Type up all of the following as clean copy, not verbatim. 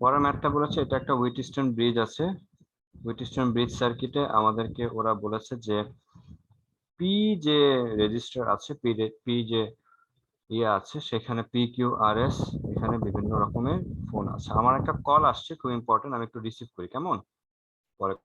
পরের ম্যাথটা বলেছে এটা একটা হুইটস্টোন ব্রিজ আছে। হুইটস্টোন ব্রিজ সার্কিটে আমাদেরকে ওরা বলেছে যে পি যে রেজিস্টার আছে, পি যে ইয়ে আছে, সেখানে পি কিউ আর এস, এখানে বিভিন্ন রকমের ফোন আছে। আমার একটা কল আসছে, খুব ইম্পর্টেন্ট, আমি একটু রিসিভ করি, কেমন? পরে।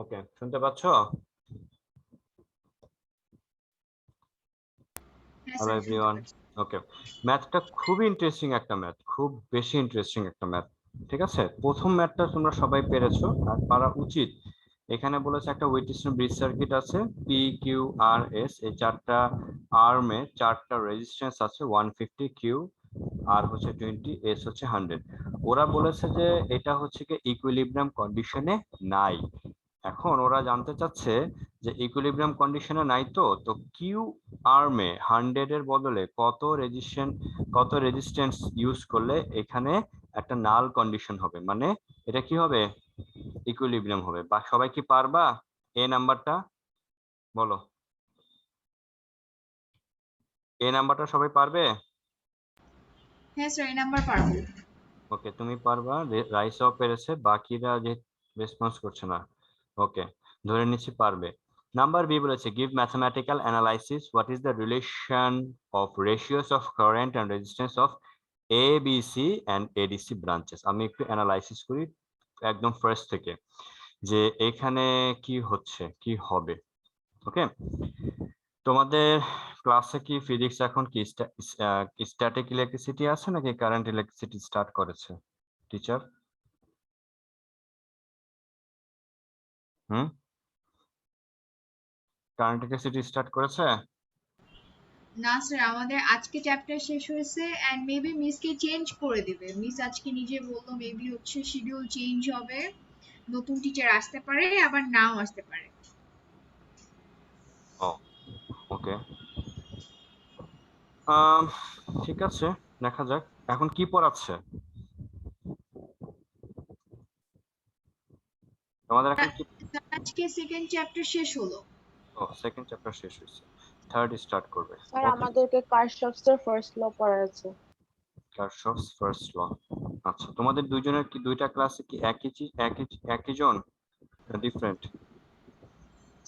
ওকে, শুনতে পাচ্ছ? হ্যাঁ হ্যালো স্যার, শুনতে এভরিওয়ান। পাচ্ছি। ওকে, ম্যাথটা খুবই ইন্টারেস্টিং একটা ম্যাথ, খুব বেশি ইন্টারেস্টিং একটা ম্যাথ। ঠিক আছে, প্রথম ম্যাথটা তোমরা সবাই পেরেছো, আর পারা উচিত। এখানে বলেছে একটা হুইটস্টোন ব্রিজ সার্কিট আছে, পি কিউ আর এস, এই চারটা আর্মে চারটা রেজিস্ট্যান্স আছে, 150, কিউ আর হচ্ছে 20, এস হচ্ছে 100। ওরা বলেছে যে এটা হচ্ছে কি ইকুইলিব্রিয়াম কন্ডিশনে নাই। এখন ওরা জানতে চাচ্ছে যে ইকুইলিব্রিয়াম কন্ডিশনে নাই, তো তো কিউ আর্মে 100 এর বদলে কত রেজিস্ট্যান্স ইউজ করলে এখানে একটা নাল কন্ডিশন হবে, মানে এটা কি হবে, ইকুইলিব্রিয়াম হবে। বা সবাই কি পারবা এ নাম্বারটা? বলো, এ নাম্বারটা সবাই পারবে? হ্যাঁ স্যার, এই নাম্বার পারবো। ওকে, তুমি পারবা, রাইসাও পেরেছে, বাকিরা যে রেসপন্স করছে না। ওকে, ধরে নিচ্ছি পারবে। নাম্বার বি বলেছে give mathematical analysis what is the relation of ratios of current and resistance of ABC and ADC branches. আমি একটু অ্যানালাইসিস করি একদম ফার্স্ট থেকে, যে এখানে কি হচ্ছে কি হবে। ওকে, তোমাদের ক্লাসে কি ফিজিক্স এখন কি স্ট্যাটিক ইলেকট্রিসিটি আছে নাকি কারেন্ট ইলেকট্রিসিটি স্টার্ট করেছে টিচার? হুম, কারেন্ট ইলেকট্রিসিটি স্টার্ট করেছে? না স্যার, আমাদের আজকে চ্যাপ্টার শেষ হয়েছে এন্ড মেবি মিসকে চেঞ্জ করে দিবে। মিস আজকে নিজে বললো মেবি হচ্ছে শিডিউল চেঞ্জ হবে, নতুন টিচার আসতে পারে আবার নাও আসতে পারে। ও, ওকে। ঠিক আছে, দেখা যাক এখন কি পড়াচ্ছে তোমাদের এখন কি। আজকে সেকেন্ড চ্যাপ্টার শেষ হলো। ও, সেকেন্ড চ্যাপ্টার শেষ হয়েছে, থার্ড স্টার্ট করবে। স্যার ওকে, আমাদেরকে কার্শফস এর ফার্স্ট ল পড়াচ্ছে। কারশফস ফার্স্ট ল। আচ্ছা, তোমাদের দুইজনের কি দুইটা ক্লাসে কি একই জন, ডিফারেন্ট?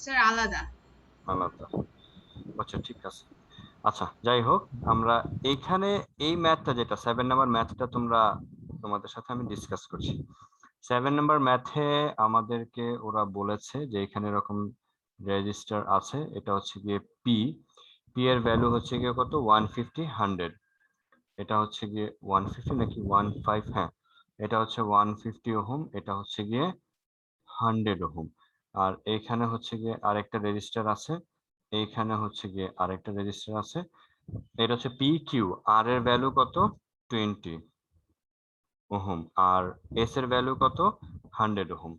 স্যার আলাদা। আলাদা, আচ্ছা ঠিক আছে। আচ্ছা, যাই হোক, আমরা এইখানে এই ম্যাথটা যেটা 7 নাম্বার ম্যাথটা তোমাদের সাথে আমি ডিসকাস করছি। 7 নাম্বার ম্যাথে আমাদেরকে ওরা বলেছে যে এখানে এরকম রেজিস্টার আছে, এটা হচ্ছে গিয়ে পি, পি এর ভ্যালু হচ্ছে গিয়ে কত, 150, 100। এটা হচ্ছে গিয়ে 150 নাকি 15, হ্যাঁ, এটা হচ্ছে 150 ওহম, এটা হচ্ছে গিয়ে 100 ওহম। আর এইখানে হচ্ছে গিয়ে আরেকটা রেজিস্টার আছে, এইখানে হচ্ছে গিয়ে আরেকটা রেজিস্টার আছে। এটা হচ্ছে পি কিউ, আর এর ভ্যালু কত, 20 ওহম, আর এস এর ভ্যালু কত, 100 ওহম,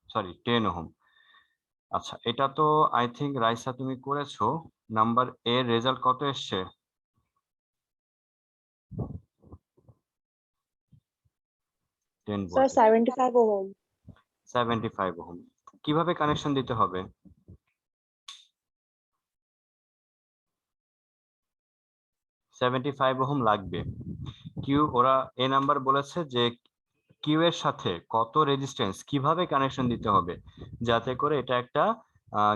সরি 10 ওহম। আচ্ছা, এটা তো আই থিঙ্ক রাইসা তুমি করেছো। নাম্বার এর রেজাল্ট কত এসছে? 10 স্যার ভোল্ট, 75 ওহম। 75 ওহম। কিভাবে কানেকশন দিতে হবে? 75 ওহম লাগবে। কিউ, ওরা এ নাম্বার বলেছে যে কিউ এর সাথে কত রেজিস্ট্যান্স কিভাবে কানেকশন দিতে হবে যাতে করে এটা একটা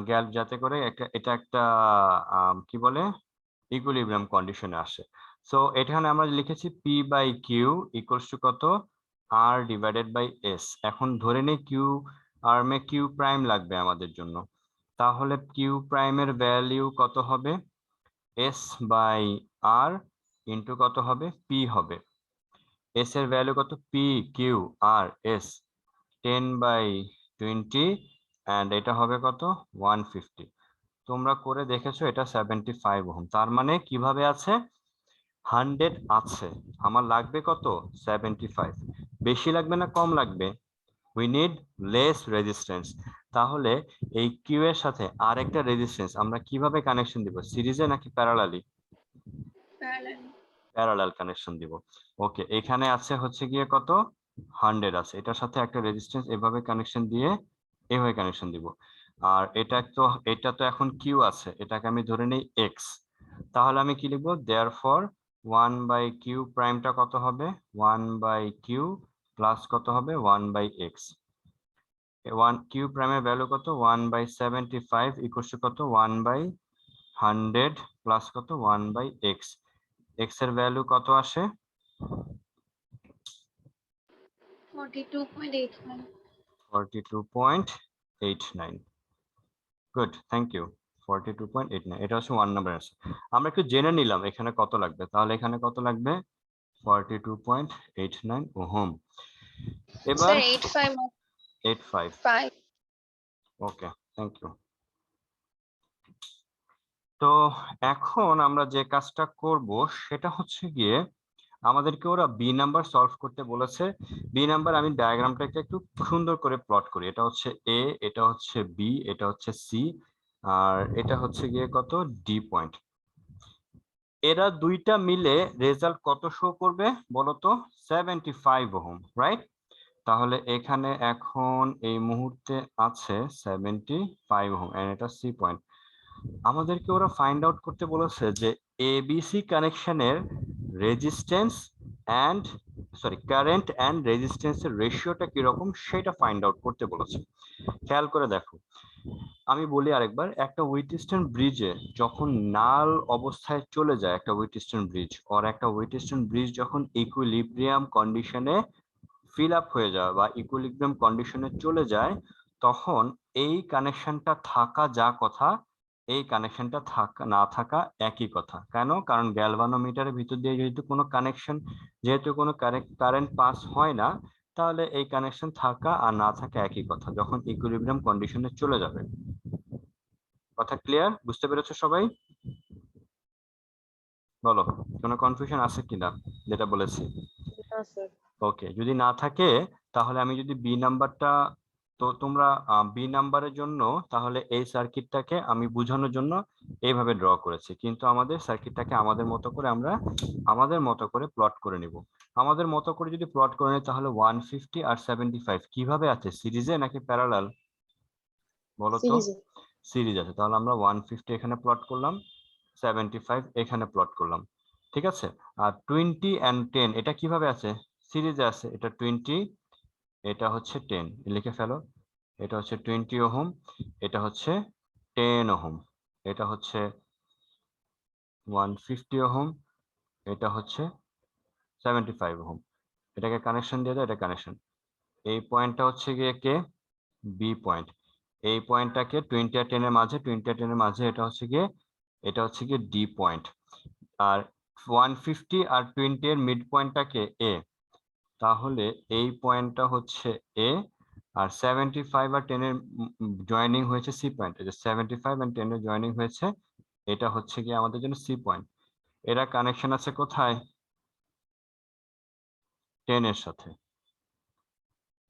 গ্যাপ, যাতে করে এটা একটা কি বলে ইকুইলিব্রিয়াম কন্ডিশনে আসে। সো এখানে আমরা লিখেছি P by Q equals to কত, আর ডিভাইডেড বাই এস। এখন ধরে নেই কিউ আর্মে কিউ প্রাইম লাগবে আমাদের জন্য, তাহলে কিউ প্রাইমের ভ্যালিউ কত হবে, এস বাই আর ইন্টু কত হবে, পি হবে। এস এর ভ্যালু কত, P Q R S 10/20, and এটা হবে কত 150। তোমরা করে দেখেছো এটা 75 ওহম। তার মানে কিভাবে আছে, 100 আছে, আমার লাগবে কত 75। বেশি লাগবে না কম লাগবে, উই নিড লেস রেজিস্ট্যান্স। তাহলে এই কিউ এর সাথে আরেকটা রেজিস্ট্যান্স আমরা কিভাবে কানেকশন দিব, সিরিজে নাকি প্যারালালি? প্যারালাল। প্যারালাল কানেকশন দিব। ওকে, এখানে আছে হচ্ছে গিয়ে কত 100 আছে, এটার সাথে একটা রেজিস্ট্যান্স এভাবে কানেকশন দিয়ে এভাবে কানেকশন দিব। আর এটা তো এখন কিউ আছে, এটাকে আমি ধরে নেই এক্স। তাহলে আমি কি লিখবো, দেয়ারফর 1/কিউ প্রাইমটা কত হবে, 1/কিউ প্লাস কত হবে 1/এক্স। 1 কিউ প্রাইমের ভ্যালু কত, 1/75 ইকুয়াল টু কত 1/100 প্লাস কত 1/এক্স। এক্স এর ভ্যালু কত আসে, 42.89। 42.89। Good, thank you. 42.89, এটা হচ্ছে 1 নাম্বার আছে। আমরা একটু জেনে নিলাম এখানে কত লাগবে, তাহলে এখানে কত লাগবে 42.89 ওহম। এবার স্যার 85 85। 5 okay, thank you. তো এখন আমরা যে কাজটা করব সেটা হচ্ছে গিয়ে, আমাদেরকে ওরা বি নাম্বার সলভ করতে বলেছে। বি নাম্বার আমি ডায়াগ্রামটাকে একটু সুন্দর করে প্লট করি। এটা হচ্ছে এ, এটা হচ্ছে বি, এটা হচ্ছে সি, আর এটা হচ্ছে গিয়ে কত ডি পয়েন্ট। এরা দুইটা মিলে রেজাল্ট কত শো করবে বলতো, 75 ওহম, রাইট? তাহলে এখানে এখন এই মুহূর্তে আছে 75 ওহম, এন্ড এটা সি পয়েন্ট। আমাদেরকে ওরা ফাইন্ড আউট করতে বলেছে যে এবিসি কানেকশনের রেজিস্ট্যান্স অ্যান্ড কারেন্ট অ্যান্ড রেজিস্ট্যান্সের রেশিওটা কিরকম সেটা ফাইন্ড আউট করতে বলেছে। খেয়াল করে দেখো, আমি বলি আরেকবার, একটা হুইটস্টোন ব্রিজে যখন নাল অবস্থায় চলে যায়, একটা হুইটস্টোন ব্রিজ যখন ইকুইলিব্রিয়াম কন্ডিশনে ফিল আপ হয়ে যায় বা ইকুইলিব্রিয়াম কন্ডিশনে চলে যায়, তখন এই কানেকশনটা থাকা যা কথা, এই কানেকশনটা থাকা না থাকা একই কথা। কেন? কারণ গ্যালভানোমিটারের ভিতর দিয়ে যেহেতু কোনো কারেন্ট পাস হয় না, তাহলে এই কানেকশন থাকা আর না থাকা একই কথা যখন ইকুইলিব্রিয়াম কন্ডিশনে চলে যাবে। কথা ক্লিয়ার? বুঝতে পেরেছো সবাই? বলো, কোনো কনফিউশন আছে কিনা যেটা বলেছি? না স্যার। ওকে, যদি না থাকে তাহলে আমি যদি বি নাম্বারটা, তো তোমরা বি নাম্বারের জন্য তাহলে এই সার্কিটটাকে আমি বোঝানোর জন্য এইভাবে ড্র করেছি, কিন্তু আমাদের সার্কিটটাকে আমাদের মতো করে আমরা আমাদের মতো করে প্লট করে নিব। আমাদের মতো করে যদি প্লট করে নিই তাহলে 150 আর 75 কিভাবে আছে, সিরিজে নাকি প্যারালাল বলো তো? সিরিজে। সিরিজ আছে, তাহলে আমরা 150 এখানে প্লট করলাম, 75 এখানে প্লট করলাম, ঠিক আছে? আর 20 and 10 এটা কিভাবে আছে, সিরিজে আছে, এটা 20, এটা হচ্ছে 10, লিখে ফেলো। এটা হচ্ছে 20 ওহম, এটা হচ্ছে 10 ওহম, এটা হচ্ছে 150 ওহম, এটা হচ্ছে 75 ওহম। এটাকে কানেকশন দিয়ে দাও, এটা কানেকশন। এই পয়েন্টটা হচ্ছে গিয়ে কে, বি পয়েন্ট। এই পয়েন্টটাকে 20 আর 10 এর মাঝে, 20 আর 10 এর মাঝে এটা হচ্ছে গিয়ে ডি পয়েন্ট। আর 150 আর 20 এর মিড পয়েন্টটাকে এ, তাহলে এই পয়েন্টটা হচ্ছে এ। আর 75 আর 10 এর জয়েনিং হয়েছে সি পয়েন্ট, এই যে 75 আর 10 এর জয়েনিং হয়েছে, এটা হচ্ছে গিয়ে আমাদের জন্য সি পয়েন্ট। এরা কানেকশন আছে কোথায়, 10 এর সাথে।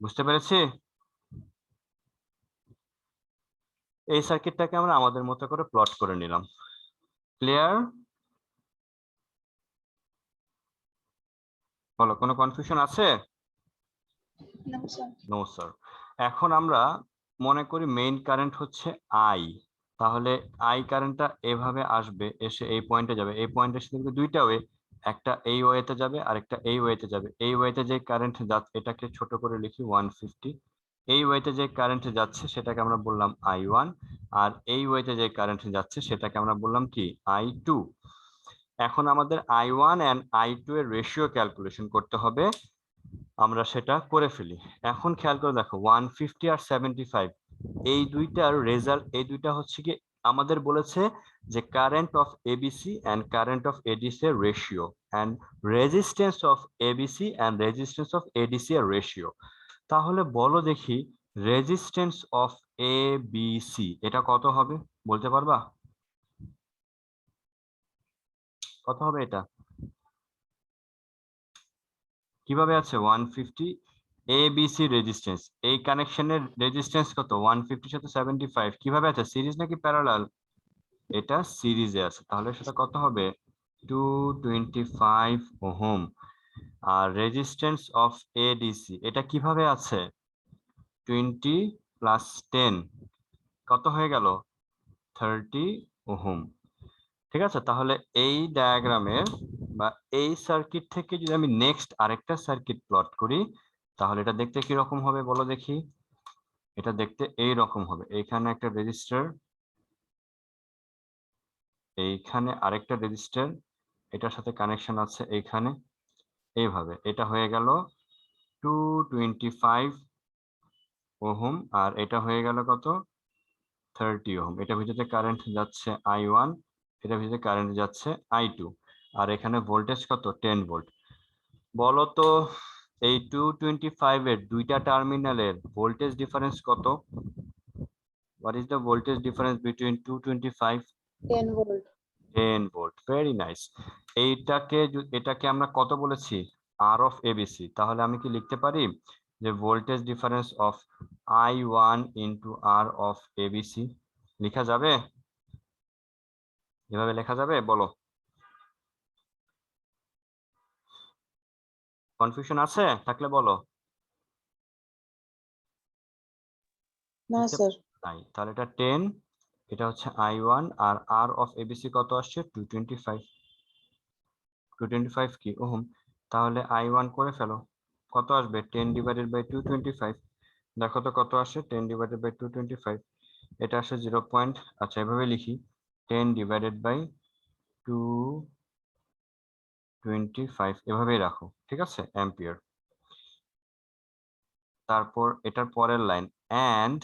বুঝতে পেরেছি? এই সার্কিটটাকে আমরা আমাদের মতো করে প্লট করে নিলাম। ক্লিয়ার? বলো, কোনো কনফিউশন আছে? No sir. No sir. এখন আমরা মনে করি মেইন কারেন্ট হচ্ছে আই, তাহলে আই কারেন্টটা এভাবে আসবে, এসে এই পয়েন্টে যাবে। এই পয়েন্টের সাথে দুইটা ওয়ে, একটা এই ওয়েতে যাবে আর একটা এই ওয়েতে যাবে। এই ওয়েতে যে কারেন্ট যাচ্ছে এটাকে ছোট করে লিখি 150, এই ওয়েতে যে কারেন্ট যাচ্ছে সেটাকে আমরা বললাম I1, আর এই ওয়েতে যে কারেন্ট যাচ্ছে সেটাকে আমরা বললাম কি I2। এখন আমাদের I1 এন্ড I2 এর রেশিও ক্যালকুলেশন করতে হবে, আমরা সেটা করে ফেলি। এখন খেয়াল করে দেখো 150 আর 75 এই দুইটার রেজাল্ট, এই দুইটা হচ্ছে কি আমাদের বলেছে যে current of ABC and current of ADC এর ratio and resistance of ABC and resistance of ADC এর রেশিও। তাহলে বলো দেখি রেজিস্ট্যান্স অফ এবিসি এটা কত হবে বলতে পারবা? কত হবে এটা? কিভাবে আছে 150 এবিসি রেজিস্ট্যান্স, এই কানেকশনের রেজিস্ট্যান্স কত 150 সাথে 75, কিভাবে আছে সিরিজ নাকি প্যারালাল? এটা সিরিজে আছে, তাহলে সেটা কত হবে 225 ওহম। আর রেজিস্ট্যান্স অফ এডিসি এটা কিভাবে আছে 20 প্লাস 10 কত হয়ে গেল 30 ওহম। ঠিক আছে, তাহলে এই ডায়াগ্রামের বা এই সার্কিট থেকে যদি আমি নেক্সট আরেকটা সার্কিট প্লট করি তাহলে এটা দেখতে কি রকম হবে বলো দেখি। এটা দেখতে এই রকম হবে, এইখানে একটা রেজিস্টার, এইখানে আরেকটা রেজিস্টার, এটার সাথে কানেকশন আছে এইখানে, এইভাবে এটা হয়ে গেল 225 ওহম, আর এটা হয়ে গেল কত 30 ওহম। এটা ভিতরে কারেন্ট যাচ্ছে I1, এটা ভিতরে কারেন্ট যাচ্ছে I2, আর এখানে ভোল্টেজ কত 10 ভোল্ট। বলো তো এই 225 এর দুইটা টার্মিনালের ভোল্টেজ ডিফারেন্স কত? What is the voltage difference between 225? 10 volt. 10 volt, very nice. এটাকে আমরা কত বলেছি আর অফ এবিসি, তাহলে আমি কি লিখতে পারি যে voltage difference of I1 into R of ABC, লেখা যাবে? এভাবে লেখা যাবে বলো? কনফিউশন আছে থাকলে বলো। না স্যার। নাই, তাহলে এটা 10, এটা হচ্ছে I1, R R of ABC কত আসছে 225। 225 কি ওহম, তাহলে I1 করে ফেলো, কত আসবে 10 ডিভাইডেড বাই 225। দেখো তো কত আসে 10 ডিভাইডেড বাই 225, এটা আসে 0. আচ্ছা এভাবে লিখি 10 ডিভাইডেড বাই 225, এভাবেই রাখো, ঠিক আছে অ্যাম্পিয়ার। তারপর এটার পরের লাইন এন্ড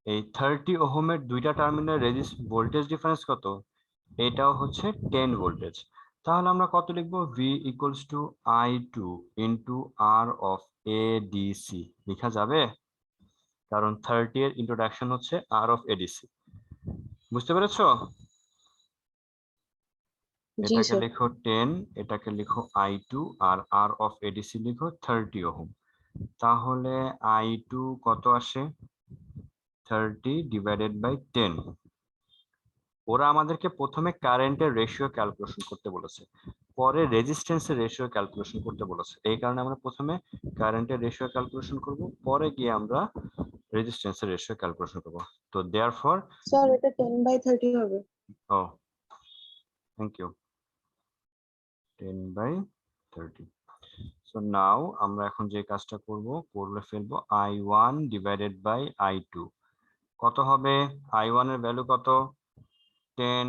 এই 30 ওহমের দুইটা টার্মিনাল ভোল্টেজ ডিফারেন্স কত? এটাও হচ্ছে 10 ভোল্টেজ। তাহলে আমরা কত লিখবো V equals to I2 into R of ADC, লেখা যাবে? কারণ 30 এর ইন্ট্রোডাকশন হচ্ছে আর অফ এডিসি। বুঝতে পেরেছো? জি এটাকে স্যার। লিখো 10, এটাকে লিখো I2, R R of ADC লিখো 30 ওহম। তাহলে I2 কত আসে 30 ডিভাইডেড বাই 10। ওরা আমাদেরকে প্রথমে কারেন্টের রেশিও ক্যালকুলেশন করতে বলেছে, পরে রেজিস্ট্যান্সের রেশিও ক্যালকুলেশন করতে বলেছে, এই কারণে আমরা প্রথমে কারেন্টের রেশিও ক্যালকুলেশন করব, পরে গিয়ে আমরা রেজিস্ট্যান্সের রেশিও ক্যালকুলেশন করব। তো দেয়ারফর স্যার এটা 10/30 হবে। ও থ্যাংক ইউ, 10/30। সো নাও আমরা এখন যে কাজটা করব করলে ফেলবো I1 ডিভাইডেড বাই I2, কত হবে I1 এর ভ্যালু কত 10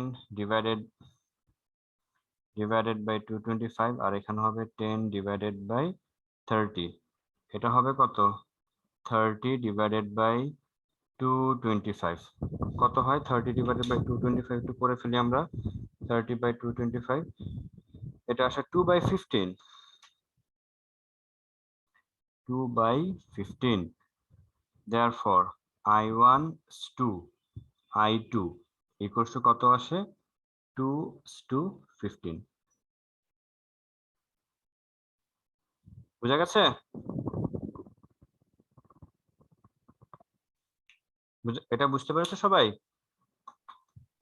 ডিভাইডেড বাই 225, আর এখানে হবে 10 ডিভাইডেড বাই 30, এটা হবে কত 30 ডিভাইডেড বাই 225, কত হয় 30 ডিভাইডেড বাই 225 একটু করে ফেলি আমরা, 30 বাই 225 এটা আসে 2/15, 2/15। therefore I1 is 2, I2 equals to কত আসে 2:15। বুঝা গেছে? এটা বুঝতে পেরেছো সবাই?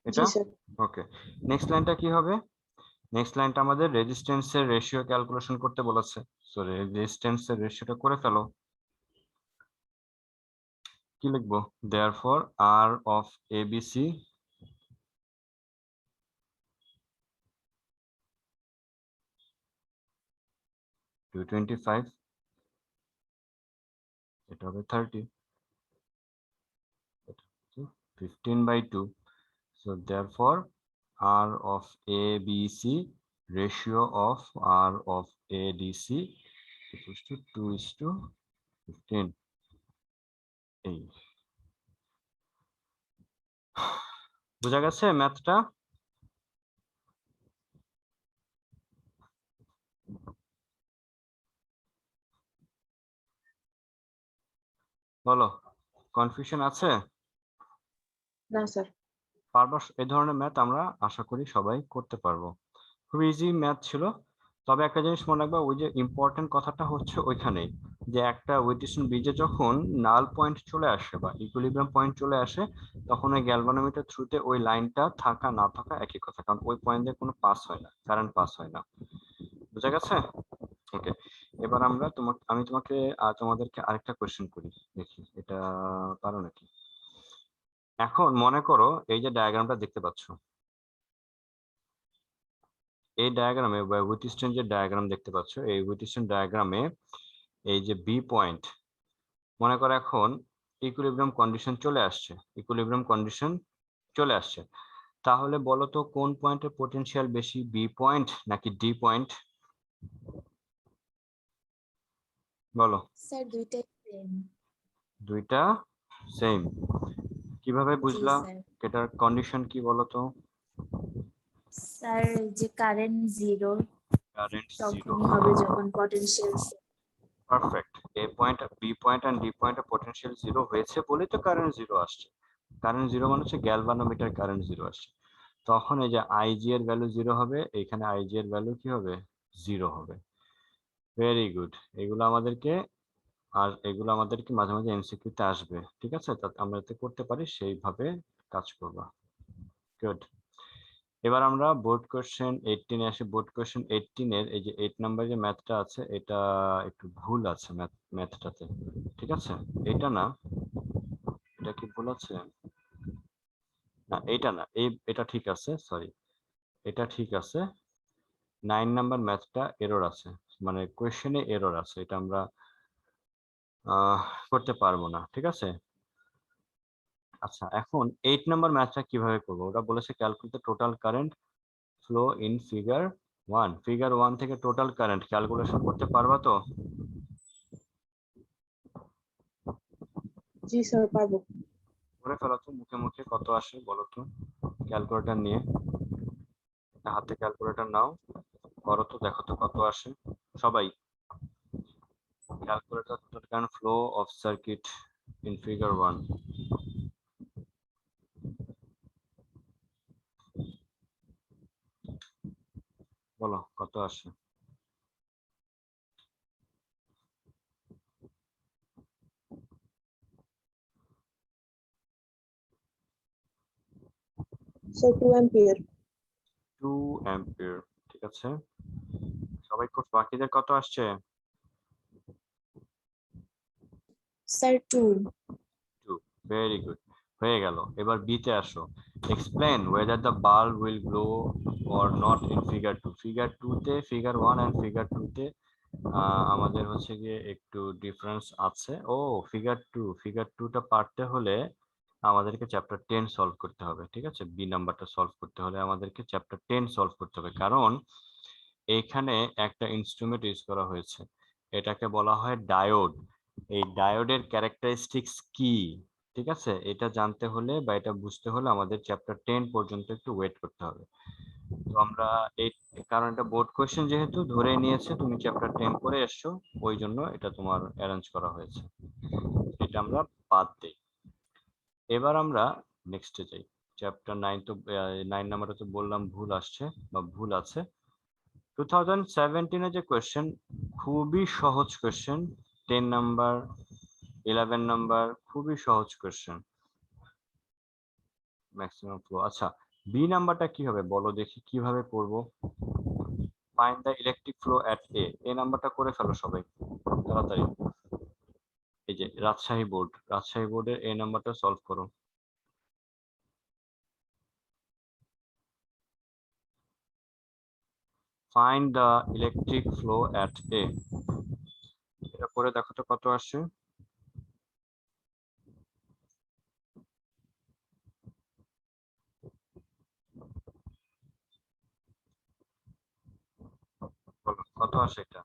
জি এটা স্যার। ওকে। নেক্সট লাইনটা কি হবে? নেক্সট লাইনটা আমাদের রেজিস্ট্যান্সের রেশিও ক্যালকুলেশন করতে বলেছে, সো রেজিস্ট্যান্সের রেশিওটা করে ফেলো। কি লিখবো therefore R of ABC to 25, এটা হবে 30। 15/2. So therefore R of ABC, ratio of R of ADC equals to 2:15. এই বোঝা গেছে ম্যাথটা? বলো, কনফিউশন আছে? না স্যার। পারবো? এই ধরনের ম্যাথ আমরা আশা করি সবাই করতে পারবো। খুব ইজি ম্যাথ ছিল। তবে একটা জিনিস মনে রাখবা, ওই যে ইম্পর্টেন্ট কথাটা হচ্ছে ওইখানেই, যে একটা উইটস্টোন ব্রিজে যখন নাল পয়েন্ট চলে আসে বা ইকুইলিব্রিয়াম পয়েন্ট চলে আসে, তখন ওই গ্যালভানোমিটার থ্রুতে ওই লাইনটা থাকা না থাকা একই কথা, কারণ ওই পয়েন্ট দিয়ে কোনো পাস হয় না, কারেন্ট পাস হয় না। বুঝা গেছে? ওকে, এবার আমি তোমাকে তোমাদেরকে আরেকটা কোয়েশ্চেন করি, দেখি এটা পারো নাকি। এখন মনে করো এই যে ডায়াগ্রামটা দেখতে পাচ্ছ, এই ডায়াগ্রামে উইটস্টোন যে ডায়াগ্রাম দেখতে পাচ্ছ, এই উইটস্টোন ডায়াগ্রামে এই যে বি পয়েন্ট, মনে করো এখন ইকুইলিব্রিয়াম কন্ডিশন চলে আসছে, ইকুইলিব্রিয়াম কন্ডিশন চলে আসছে, তাহলে বলো তো কোন পয়েন্টের পটেনশিয়াল বেশি, বি পয়েন্ট নাকি ডি পয়েন্ট? বলো। স্যার দুইটাই সেম। দুইটা সেম। কিভাবে জি বুঝলা? স্যার। এটার কন্ডিশন কি বলো তো? স্যার যে কারেন্ট জিরো কারেন্ট জিরো। তখনই হবে যখন potential. Perfect. A point, B point and D পয়েন্টে পটেনশিয়াল জিরো হয়েছে বলেই তো কারেন্ট জিরো আসছে। কারেন্ট জিরো মানে হচ্ছে গ্যালভানোমিটার কারেন্ট জিরো আসছে, তখন এই যে আইজি এর ভ্যালু জিরো হবে, এখানে আইজি এর ভ্যালু কি হবে? জিরো হবে। Very good. এগুলো আমাদেরকে মাঝে মাঝে এমসিকিউ তে আসবে, ঠিক আছে? আমরা যাতে করতে পারি সেইভাবে কাজ করবা। গুড। এবার আমরা বোর্ড কোশ্চেন 18 এ আসি। বোর্ড কোশ্চেন 18 এর এই যে 8 নাম্বার যে ম্যাথটা আছে, এটা একটু ভুল আছে ম্যাথটাতে, ঠিক আছে? এটা না, এটা কি ভুল আছে? না এটা না, এটা ঠিক আছে, সরি, এটা ঠিক আছে। 9 নাম্বার ম্যাথটা এরর আছে, মানে কোশ্চেনে এরর আছে, এটা আমরা করতে পারবো না, ঠিক আছে? আচ্ছা, এখন 8 নাম্বার ম্যাথটা কিভাবে করবো? ওরা বলেছে calculate the total current flow in figure 1। Figure 1 থেকে টোটাল কারেন্ট ক্যালকুলেশন করতে পারবা তো? জি স্যার, পারবো। করে ফেলো তো, মুখে মুখে কত আসে বলো তো, ক্যালকুলেটর নিয়ে, হাতে ক্যালকুলেটর নাও, করো তো, দেখো তো কত আসে সবাই। Calculator total current flow of circuit in figure 1। বলো কত আসে? Sir 2 ampere. 2 অ্যাম্পিয়ার, ঠিক আছে। সবাই বাকিদের কত আসছে? স্যার 2। 2। ভেরি গুড, হয়ে গেল। এবার বি তে আসো। Explain whether the bulb will glow or not in figure 2। Figure 2 তে, ফিগার 1 এন্ড ফিগার 2 তে আমাদের হচ্ছে গিয়ে একটু ডিফারেন্স আছে। ও ফিগার 2টা পারতে হলে আমাদেরকে চ্যাপ্টার 10 সলভ করতে হবে, ঠিক আছে? বি নাম্বারটা সলভ করতে হলে আমাদেরকে চ্যাপ্টার 10 সলভ করতে হবে, কারণ এইখানে একটা ইনস্ট্রুমেন্ট ইউজ করা হয়েছে, এটাকে বলা হয় ডায়োড। এই ডায়োডের ক্যারেক্টারিস্টিক্স কি, ঠিক আছে? এটা জানতে হলে বা এটা বুঝতে হলে আমাদের চ্যাপ্টার 10 পর্যন্ত একটু ওয়েট করতে হবে। তো আমরা এই, কারণ এটা বোর্ড কোশ্চেন যেহেতু ধরে নিয়েছে তুমি চ্যাপ্টার 10 করে এসছো, ওই জন্য এটা তোমার অ্যারেঞ্জ করা হয়েছে, এটা আমরা বাদ দিই। এবার আমরা নেক্সটে যাই। চ্যাপ্টার 9 তো 9 নাম্বারে তো বললাম ভুল আসছে বা ভুল আছে। 2017 এর যে কোয়েশ্চেন, খুবই সহজ কোয়েশ্চেন, 10 নাম্বার 11 নাম্বার, খুবই সহজ কোয়েশ্চেন, ম্যাক্সিমাম ফ্লো। আচ্ছা, বি নাম্বারটা কি হবে বলো দেখি, কিভাবে করব? Find the electric flow at a নাম্বারটা করে ফেলো সবাই তাড়াতাড়ি। এই যে রাজশাহী বোর্ডের এ নাম্বারটা সলভ করো। Find the electric flow at a, এটা করে দেখো তো কত আসছে। বলো কত আসে এটা?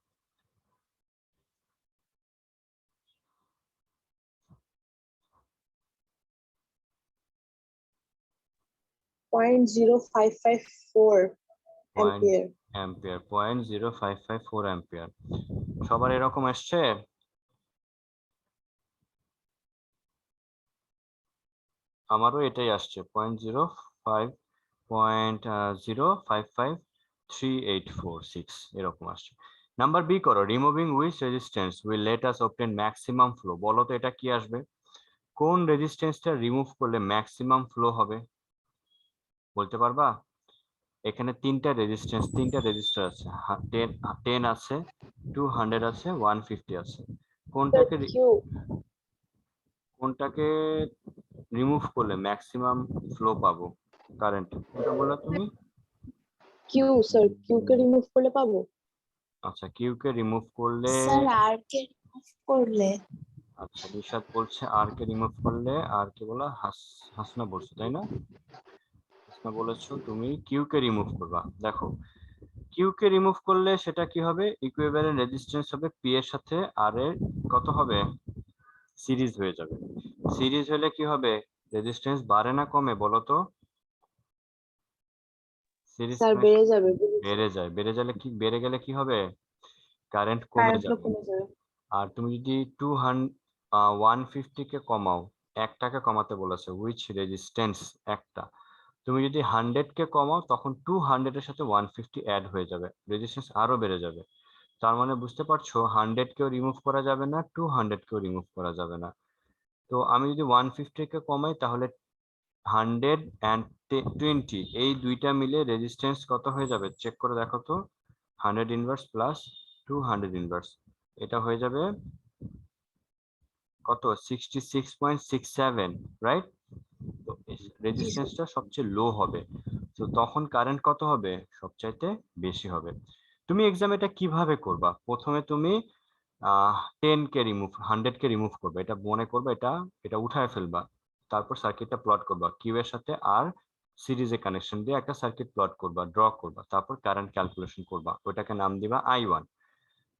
0.0554 পয়েন্ট অ্যাম্পিয়ার। Ampere, 0.0554 ampere. সবার এরকম আসছে? আমারও এটাই আসছে, 0.055384 এরকম আসছে। নাম্বার বি করো, removing which resistance will let us obtain maximum flow. বলো তো এটা কি আসবে? কোন রেজিস্ট্যান্সটা রিমুভ করলে ম্যাক্সিমাম ফ্লো হবে, বলতে পারবা? এখানে তিনটা রেজিস্টার আছে, 10 আছে, 200 আছে, 150 আছে। কোনটাকে কিউ কোনটাকে রিমুভ করলে ম্যাক্সিমাম ফ্লো পাবো কারেন্ট, কোনটা বললা তুমি? কিউ স্যার, কিউ কে রিমুভ করলে পাবো। আচ্ছা, কিউ কে রিমুভ করলে, স্যার আর কে রিমুভ করলে? আচ্ছা নিশাদ বলছে আর কে রিমুভ করলে, আর কে বলা, হাসনা বলছো তাই না? হাসনা বলেছো তুমি কিউ কে রিমুভ করবা। দেখো, কিউ কে রিমুভ করলে সেটা কি হবে, ইকুইভ্যালেন্ট রেজিস্ট্যান্স হবে পি এর সাথে আর এর কত হবে, সিরিজ হয়ে যাবে। সিরিজ হলে কি হবে, রেজিস্ট্যান্স বাড়ে না কমে বলো তো? সিরিজ স্যার কানেক্ট বেড়ে যাবে, বেড়ে যায়, বেড়ে গেলে কি হবে, কারেন্ট কমে কারেন্ট ফ্লো যাবে। কমে যাবে। আর তুমি যদি 150 কে কমাও, একটাকে কমাতে বলেছে, উইচ রেজিস্ট্যান্স একটা, তুমি যদি 100 কে কমাও তখন 200 এর সাথে 150 অ্যাড হয়ে যাবে, রেজিস্ট্যান্স আরো বেড়ে যাবে। তার মানে বুঝতে পারছো, 100 কেও রিমুভ করা যাবে না, 200 কেও রিমুভ করা যাবে না। তো আমি যদি 150 কে কমাই তাহলে 120 এই দুইটা মিলে রেজিস্ট্যান্স কত হয়ে যাবে, চেক করে দেখো তো। 100 ইনভার্স প্লাস 200 ইনভার্স, এটা হয়ে যাবে কত, 66.67, রাইট? তো জি স্যার। রেজিস্ট্যান্সটা সবচেয়ে লো হবে, তো তখন কারেন্ট কত হবে, সবচাইতে বেশি হবে। তুমি এক্সাম এটা কিভাবে করবা, প্রথমে তুমি 10 কে রিমুভ 100 কে রিমুভ করবে, এটা মনে করবে, এটা এটা উঠায় ফেলবা। তারপর সার্কিটটা প্লট করবা, কিউ এর সাথে আর সিরিজে কানেকশন দিয়ে একটা সার্কিট প্লট করবা, ড্র করবা, তারপর কারেন্ট ক্যালকুলেশন করবা, ওইটাকে নাম দিবা I1।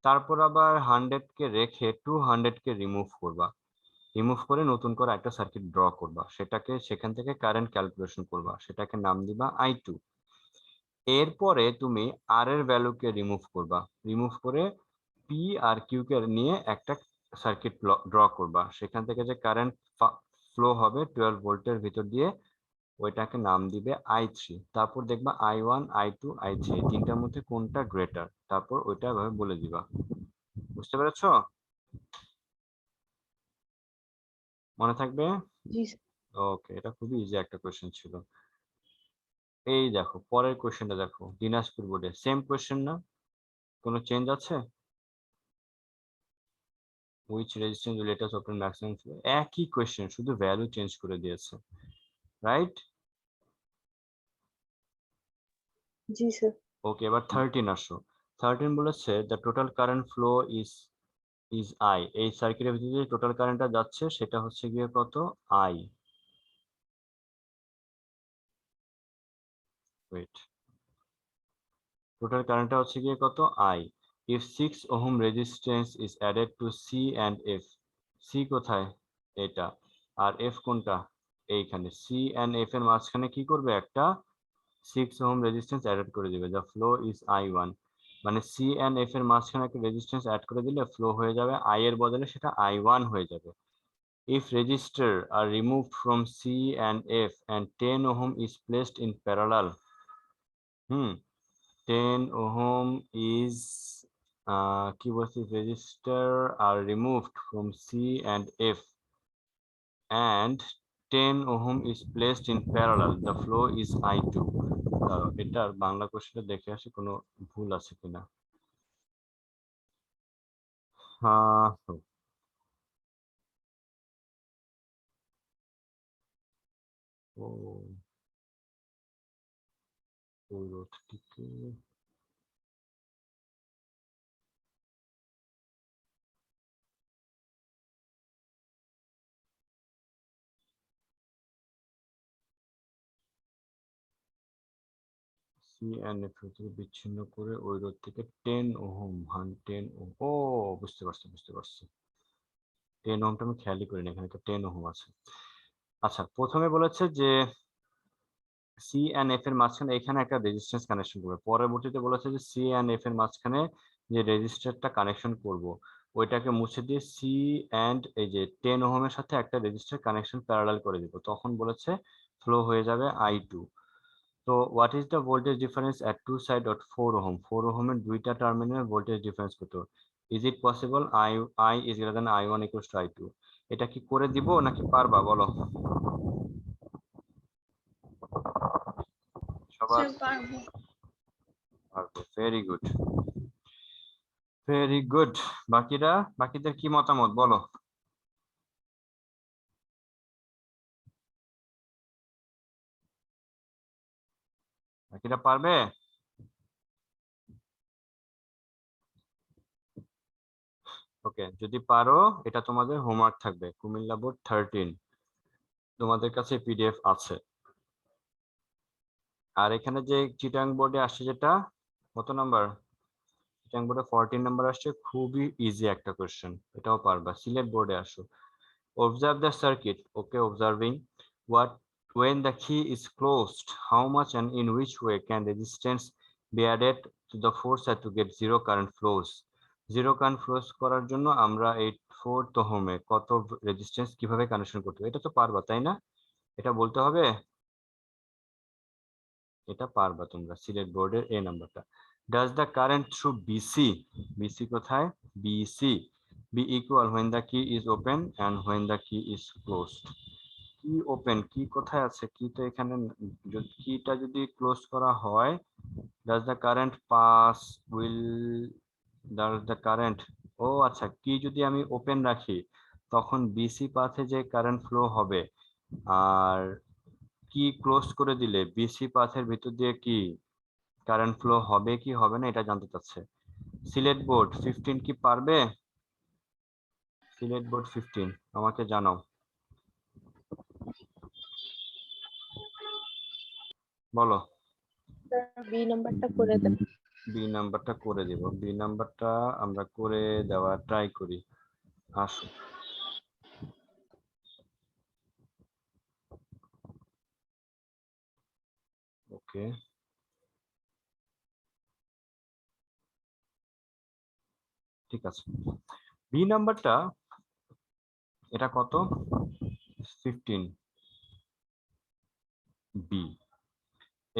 তারপর আবার 100 কে রেখে 200 কে রিমুভ করবা, রিমুভ করে নতুন করে একটা সার্কিট ড্র করবা, সেটাকে সেখান থেকে কারেন্ট ক্যালকুলেশন করবা, সেটাকে নাম দিবা I2। এরপরে তুমি আর এর ভ্যালুকে রিমুভ করবা, রিমুভ করে পি আর কিউ কে নিয়ে একটা সার্কিট ড্র করবা, সেখান থেকে যে কারেন্ট ফ্লো হবে 12 ভোল্টের ভিতর দিয়ে, ওইটাকে নাম দিবে I3। তারপর দেখবা I1, I2, I3 এই তিনটার মধ্যে কোনটা গ্রেটার, তারপর ওইটা ভাবে বলে দিবা। বুঝতে পেরেছো? মনে থাকবে? জি ওকে, এটা খুবই ইজি একটা কোয়েশ্চেন ছিল। এই দেখো পরের কোয়েশ্চেনটা দেখো, দিনাজপুর বোর্ডে সেম কোয়েশ্চেন না, কোনো চেঞ্জ আছে? which resistance will let us obtain maximum flow, একই কোয়েশ্চেন, শুধু ভ্যালু চেঞ্জ করে দিয়েছে, রাইট? জি স্যার। ওকে, এবার 13 আসো। 13 বলেছে the total current flow is I, এই সার্কিটের ভিতরে যে টোটাল কারেন্টটা যাচ্ছে সেটা হচ্ছে গিয়ে কত, আই। ওয়েট, টোটাল কারেন্টটা হচ্ছে গিয়ে কত, I. If 6 ohm resistance is added to C and F, C কোথায়, এটা, আর এফ কোনটা, এইখানে, সি অ্যান্ড এফ এর মাঝখানে কি করবে, একটা 6 ওহম রেজিস্ট্যান্স অ্যাড করে দিবে, দ্য ফ্লো ইজ I1। মানে সি এন্ড এফ এর মাঝখানে একটা রেজিস্ট্যান্স অ্যাড করে দিলে ফ্লো হয়ে যাবে আই এর বদলে সেটা I1 হয়ে যাবে। If resistor R removed from C and F and 10 ohm is placed in parallel, 10 ohm is কি বলছি, resistor R removed from C and F and 10 ohm is placed in parallel, the flow is I2। এটার বাংলা কোশ্চেনটা দেখে আসি কোনো ভুল আছে কিনা। হ্যাঁ, ও ওই রোধটিকে, সি এন্ড এফ থেকে বিচ্ছিন্ন করে ওই রোধ থেকে 10 ওহম 10 ওহম। ও বুঝতে পারছি বুঝতে পারছি, 10 ওহমটা আমি খেয়ালই করিনি, এখানে তো 10 ওহম আছে। আচ্ছা, প্রথমে বলেছে যে সি এন্ড এফ এর মাঝখানে এখানে একটা রেজিস্ট্যান্স কানেকশন করবে, পরবর্তীতে বলেছে যে সি এন্ড এফ এর মাঝখানে যে রেজিস্টারটা কানেকশন করব ওইটাকে মুছে দিয়ে সি এন্ড এই যে 10 ওহমের সাথে একটা রেজিস্টার কানেকশন প্যারালাল করে দিব, তখন বলেছে ফ্লো হয়ে যাবে I2। তো what is the voltage difference at two side of 4 ohm, 4 ওহমের দুইটা টার্মিনাল ভোল্টেজ ডিফারেন্স কত? Is it possible I is greater than I1 equals to I2? এটা কি করে দিব নাকি পারবা বলো সবার? স্যার পারবো। পারবো, ভেরি গুড ভেরি গুড। বাকিদের কি মতামত বলো? বাকিরা পারবে? ওকে, যদি পারো এটা তোমাদের হোমওয়ার্ক থাকবে, কুমিল্লা বোর্ড 13 তোমাদের কাছে পিডিএফ আছে। আর এখানে যে চিটাং বোর্ডে আসছে যেটা কত নাম্বার, চিটাং বোর্ডে 14 নাম্বার আসছে, খুবই ইজি একটা কোশ্চেন, এটাও পারবা। সিলেট বোর্ডে আসো, observe the circuit, okay, observing what when the key is closed, how much and in which way can resistance be added to the force to get zero current flows? Zero current flows করার জন্য আমরা এই 4 ওহমে কত resistance কিভাবে connection করতে হবে, এটা তো পারবা তাই না? এটা বলতে হবে, এটা পারবা তোমরা। সিলেট বোর্ডের এ নাম্বারটা, does the current through BC কোথায়, BC be equal when the key is open and when the key is closed? কি ওপেন, কি কোথায় আছে, কি তো এখানে, কিটা যদি ক্লোজ করা হয়, does the current pass will does the current, ও আচ্ছা, কি যদি আমি ওপেন রাখি তখন বিসি পাথে যে কারেন্ট ফ্লো হবে, আর কি ক্লোজ করে দিলে বিসি পাথের ভিতর দিয়ে কি কারেন্ট ফ্লো হবে কি হবে না, এটা জানতে চাচ্ছে। সিলেট বোর্ড 15 কি পারবে? সিলেট বোর্ড 15 আমাকে জানাও, বলো। বি নাম্বারটা করে দেন। বি নাম্বারটা করে দিব, বি নাম্বারটা আমরা করে দেওয়া ট্রাই করি, আসো। ওকে, ঠিক আছে। বি নাম্বারটা এটা কত, 15 বি।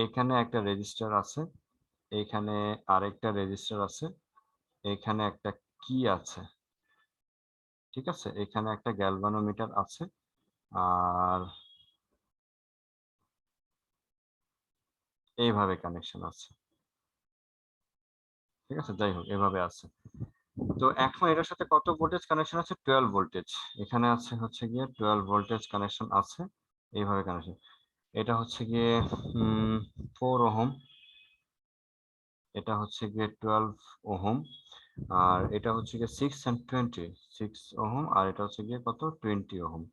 এখানে একটা রেজিস্টার আছে, এখানে আরেকটা রেজিস্টার আছে, এখানে একটা কি আছে, ঠিক আছে, এখানে একটা গ্যালভানোমিটার আছে, আর এইভাবে কানেকশন আছে, ঠিক আছে, যাই হোক এভাবে আছে। তো এখন এটার সাথে কত ভোল্টেজ কানেকশন আছে, 12 ভোল্টেজ, এখানে আছে হচ্ছে গিয়ে 12 ভোল্টেজ কানেকশন আছে, এইভাবে কানেকশন। এটা হচ্ছে গিয়ে 4 ওহম, এটা হচ্ছে গিয়ে 12 ওহম, আর এটা হচ্ছে গিয়ে 6 and 20, 6 ওহম, আর এটা হচ্ছে গিয়ে কত, 20 ওহম,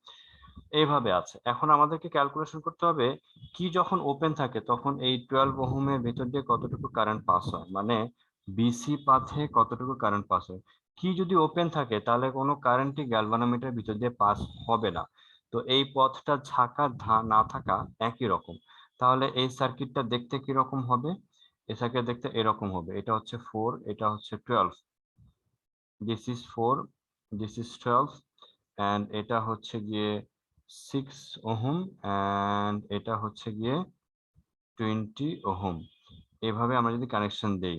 এইভাবে আছে। এখন আমাদেরকে ক্যালকুলেশন করতে হবে কি যখন ওপেন থাকে তখন এই 12 ওহমের ভিতর দিয়ে কতটুকু কারেন্ট পাস হয়, মানে বিসি পাথে কতটুকু কারেন্ট পাস হয়। কি যদি ওপেন থাকে তাহলে কোনো কারেন্টই গ্যালভানোমিটার ভিতর দিয়ে পাস হবে না, তো এই পথটা ঝাঁকা না থাকা একই রকম। তাহলে এই সার্কিটটা দেখতে কি রকম হবে, এই সার্কিট দেখতে এরকম হবে, এটা হচ্ছে 4, এটা হচ্ছে 12, this is 4, this is 12, and এটা হচ্ছে গিয়ে 6 ওহম, এন্ড এটা হচ্ছে গিয়ে 20 ওহম। এভাবে আমরা যদি কানেকশন দেই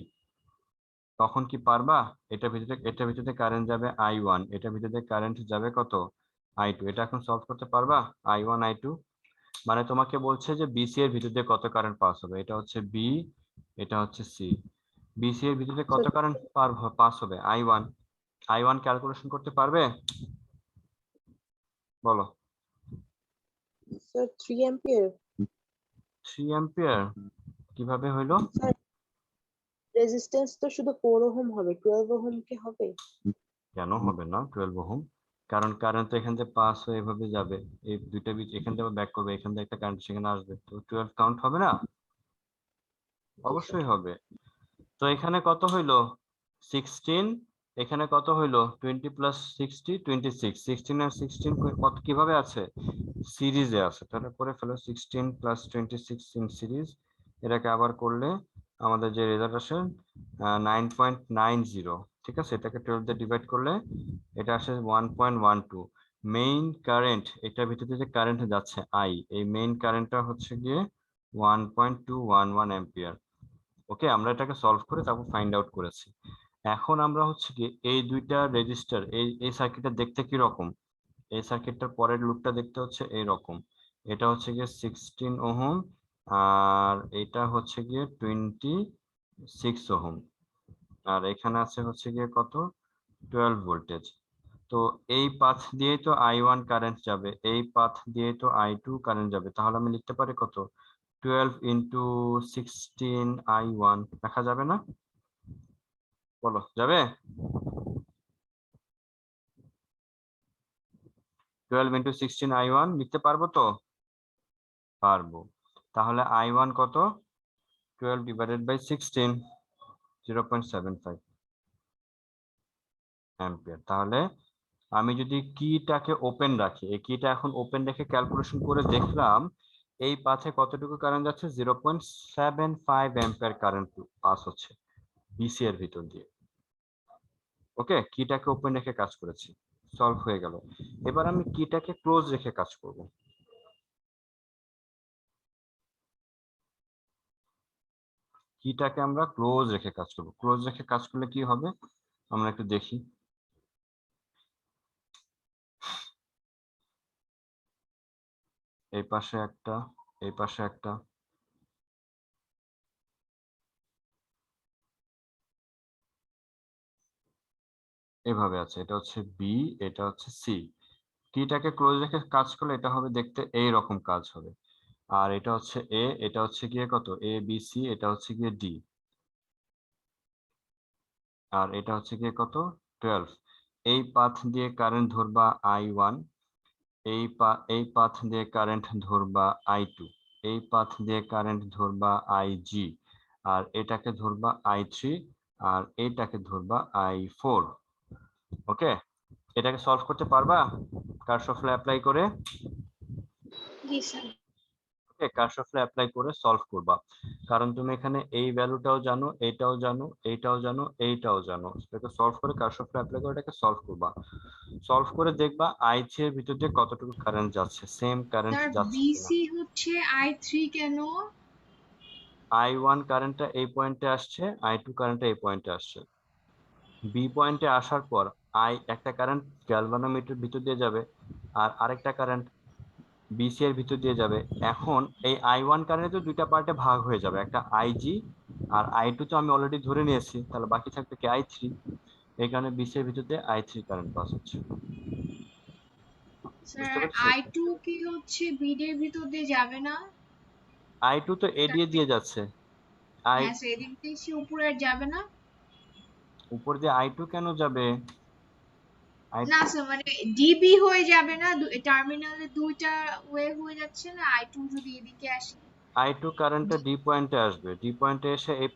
তখন কি পারবা, এটার ভিতরে কারেন্ট যাবে I1, এটার ভিতরে কারেন্ট যাবে কত, I2, এটা এখন সলভ করতে পারবা, I1 I2, মানে তোমাকে বলছে যে বিসি এর ভিতর দিয়ে কত কারেন্ট পাস হবে, এটা হচ্ছে বি, এটা হচ্ছে সি, বিসি এর ভিতরে কত কারেন্ট পাস হবে, I1, I1 ক্যালকুলেশন করতে পারবে, বলো। Sir 3 ampere. 3 অ্যাম্পিয়ার কিভাবে হইলো? স্যার রেজিস্ট্যান্স তো শুধু 4 ওহম হবে, 12 ওহম কি হবে? কেন হবে না 12 ওহম, কারণ কারেন্ট তো এখান থেকে পাস হয়ে এভাবে যাবে, এই দুইটা বিট এখান থেকে ব্যাক করবে, এখান থেকে একটা কারেন্ট সেখানে আসবে, তো 12 কাউন্ট হবে না। অবশ্যই হবে। তো এখানে কত হইলো 16, এখানে কত হইলো 20 প্লাস 60 26, 16 আর 16 কত কিভাবে আছে সিরিজে আছে, তাহলে করে ফেলো 16 প্লাস 26 ইন সিরিজ। এটাকে আবার করলে আমাদের যে রেজাল্ট আসে 9.90, ঠিক আছে, এটাকে 12 দিয়ে ডিভাইড করলে এটা আসে 1.12। মেইন কারেন্ট, এটার ভিতরে যে কারেন্ট যাচ্ছে আই, এই মেইন কারেন্টটা হচ্ছে গিয়ে 1.211 অ্যাম্পিয়ার। ওকে, আমরা এটাকে সলভ করে তারপর ফাইন্ড আউট করেছি। এখন আমরা হচ্ছে কি এই দুইটা রেজিস্টার, এই সার্কিটটা দেখতে কি রকম, এই সার্কিটটার পরের লুপটা দেখতে হচ্ছে এই রকম। এটা হচ্ছে গিয়ে 16 ওহম আর এটা হচ্ছে গিয়ে 26 ওহম, আর এখানে আছে হচ্ছে গিয়ে কত 12 ভোল্টেজ। তো এই পাথ দিয়ে তো I1 কারেন্ট যাবে, এই পাথ দিয়ে তো I2 কারেন্ট যাবে, তাহলে আমি লিখতে পারি কত 12 ইন্টু 16 I1 লেখা যাবে না? বলো যাবে? 12 ইন্টু 16 I1 লিখতে পারবো তো? পারবো। তাহলে I1 কত 12 ডিভাইডেড বাই 16, 0.75 অ্যাম্পিয়ার। তাহলে আমি যদি কিটাকে ওপেন রাখি, এই কিটা এখন ওপেন রেখে ক্যালকুলেশন করে দেখলাম এই পাথে কতটুকু কারেন্ট যাচ্ছে 0.75 অ্যাম্পিয়ার কারেন্ট পাস হচ্ছে বিসি এর ভিতর দিয়ে। ওকে, কিটাকে ওপেন রেখে কাজ করেছি, সলভ হয়ে গেল। এবার আমি কিটাকে ক্লোজ রেখে কাজ করব। কিটাকে আমরা ক্লোজ রেখে কাজ করব। ক্লোজ রেখে কাজ করলে কি হবে আমরা একটু দেখি। এই পাশে একটা, এই পাশে একটা, এভাবে আছে, এটা হচ্ছে বি, এটা হচ্ছে সি। কিটাকে ক্লোজ রেখে কাজ করলে এটা হবে দেখতে এই রকম কাজ হবে। আর এটা হচ্ছে এ, এটা হচ্ছে গিয়ে কত এ বি সি, এটা হচ্ছে গিয়ে ডি, আর এটা হচ্ছে গিয়ে কত 12। এই পাথ দিয়ে কারেন্ট ধরবা I1, এই পাথ দিয়ে কারেন্ট ধরবা I2, এই পাথ দিয়ে কারেন্ট ধরবা IG, আর এটাকে ধরবা I3, আর এইটাকে ধরবা I4। ওকে, এটাকে সলভ করতে পারবা কার্শফ ল অ্যাপ্লাই করে? জি স্যার। ওকে, কার্শফ ল অ্যাপ্লাই করে সলভ করবা, কারণ তুমি এখানে এই ভ্যালুটাও জানো, এইটাও জানো, এইটাও জানো, এইটাও জানো। এটাকে সলভ করে কার্শফ ল অ্যাপ্লাই করে এটাকে সলভ করবা। সলভ করে দেখবা I3 এর ভিতর দিয়ে কতটুকু কারেন্ট যাচ্ছে, সেম কারেন্ট স্যার যাচ্ছে কিনা। বিসি হচ্ছে I3 কেন? I1 কারেন্টটা এই পয়েন্টে আসছে, I2 কারেন্টটা এই পয়েন্টে আসছে। বি পয়েন্টে আসার পর একটা কারেন্ট গ্যালভানোমিটার ভিতর দিয়ে যাবে, আর আরেকটা কারেন্ট বিসি এর ভিতর দিয়ে যাবে। এখন এই I1 কারেন্ট তো দুইটা পার্টে ভাগ হয়ে যাবে, একটা IG আর I2 তো আমি অলরেডি ধরে নিয়েছি, তাহলে বাকি থাকবে কি I3। এই কারণে বিসি এর ভিতর দিয়ে I3 কারেন্ট পাস হচ্ছে। বুঝতে স্যার পারছো? I2 কি হচ্ছে বিডের ভিতর দিয়ে যাবে না? I2 তো এডিয়ে দিয়ে যাচ্ছে, আই হ্যাঁ স্যার, এদিক দিয়ে সে উপরে আর যাবে না? উপর দিয়ে I2 কেন যাবে? না স্যার, মানে ডিবি হয়ে যাবে না? টার্মিনালে দুইটা ওয়ে হয়ে যাচ্ছে না, I2 যদি এদিকে আসে। I2 কারেন্টটা ডি পয়েন্টে আসবে, ডি পয়েন্টে এসে এই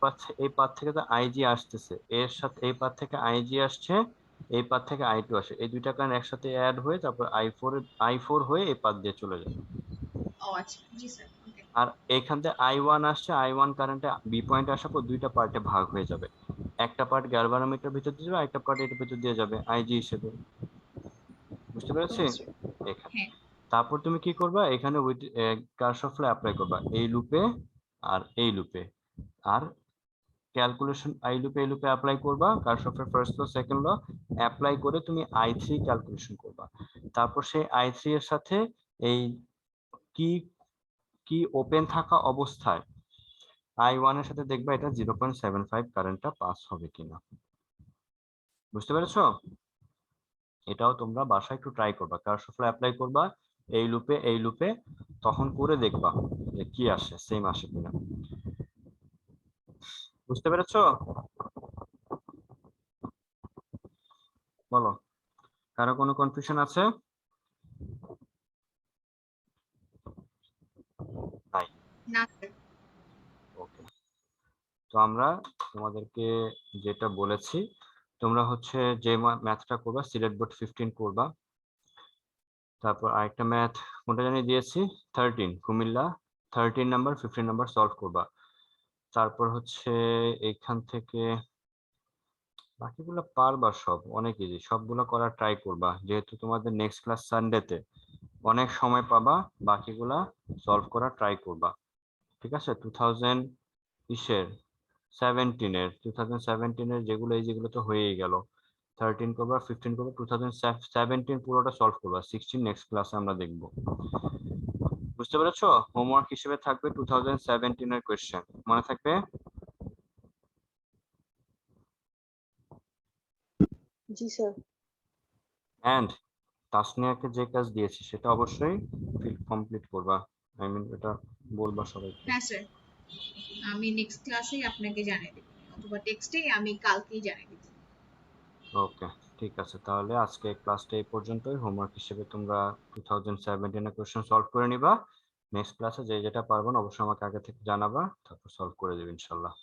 পাথ থেকে তো IG আসতেছে, এর সাথে এই পাথ থেকে IG আসছে, এই পাথ থেকে I2 আসে, এই দুইটা কারেন্ট একসাথে অ্যাড হয়ে তারপর I4 হয়ে এই পাথ দিয়ে চলে যাবে। ও আচ্ছা, জি স্যার, ওকে। আর এখান থেকে I1 আসছে, I1 কারেন্টে বি পয়েন্টে আসার পর দুইটা পার্টে ভাগ হয়ে যাবে, একটা পার্ট গ্যালভানোমিটার ভিতর দিয়ে যাবে, একটা পার্ট এটার ভিতর দিয়ে যাবে IG হিসেবে। বুঝতে পেরেছি? Okay sir. এখানে হ্যাঁ। তারপর তুমি কি করবা, এখানে উইথ কারশফ ল অ্যাপ্লাই করবা এই লুপে আর এই লুপে, আর ক্যালকুলেশন এই লুপে অ্যাপ্লাই করবা কারশফের first law second law apply করে তুমি I3 ক্যালকুলেশন করবা। তারপর সেই I3 এর সাথে এই কি কি ওপেন থাকা অবস্থায় I1 এর সাথে দেখবা এটা 0.75 কারেন্টটা পাস হবে কিনা। বুঝতে পেরেছো? এটাও তোমরা বাসায় একটু ট্রাই করবা, কারশফ ল অ্যাপ্লাই করবা এই লুপে, তখন করে দেখবা যে কি আসে, সেম আসে কিনা। বুঝতে পেরেছো? বলো, কারো কোনো কনফিউশন আছে? নাই? না স্যার। ওকে, তো আমরা তোমাদেরকে যেটা বলেছি, তোমরা হচ্ছে যে ম্যাথটা করবা সিলেট বোর্ড 15 করবা। তারপর আরেকটা ম্যাথ কোনটা জানি দিয়েছি, 13 কুমিল্লা 13 নাম্বার 15 নাম্বার সলভ করবা। তারপর হচ্ছে এইখান থেকে বাকিগুলো পারবা, সব অনেক ইজি, সবগুলো করার ট্রাই করবা, যেহেতু তোমাদের নেক্সট ক্লাস সানডেতে অনেক সময় পাবা, বাকিগুলা সলভ করার ট্রাই করবা। ঠিক আছে? 2017 যেগুলো এই যেগুলো তো হয়েই গেল, 13 করবা 15 করবা, 2017 পুরোটা সলভ করবা, 16 নেক্সট ক্লাসে আমরা দেখব। বুঝতে পেরেছো? হোমওয়ার্ক হিসেবে থাকবে 2017 এর কোয়েশ্চেন, মনে থাকবে? জি স্যার। এন্ড তাসনিয়াকে যে কাজ দিয়েছি সেটা অবশ্যই কমপ্লিট করবা, আই মিন এটা বলবা সবাইকে। হ্যাঁ স্যার, আমি নেক্সট ক্লাসেই আপনাকে জানিয়ে দেব, অথবা টেক্সটেই আমি কালকেই জানিয়ে দেব। ওকে, ঠিক আছে, তাহলে আজকে ক্লাসটা এই পর্যন্তই। হোমওয়ার্ক হিসেবে তোমরা 2017 এর কোশ্চেন সলভ করে নিবা। নেক্সট ক্লাসে যে যেটা পারবো না অবশ্যই আমাকে আগে থেকে জানাবা, তারপর সলভ করে দেব ইনশাল্লাহ।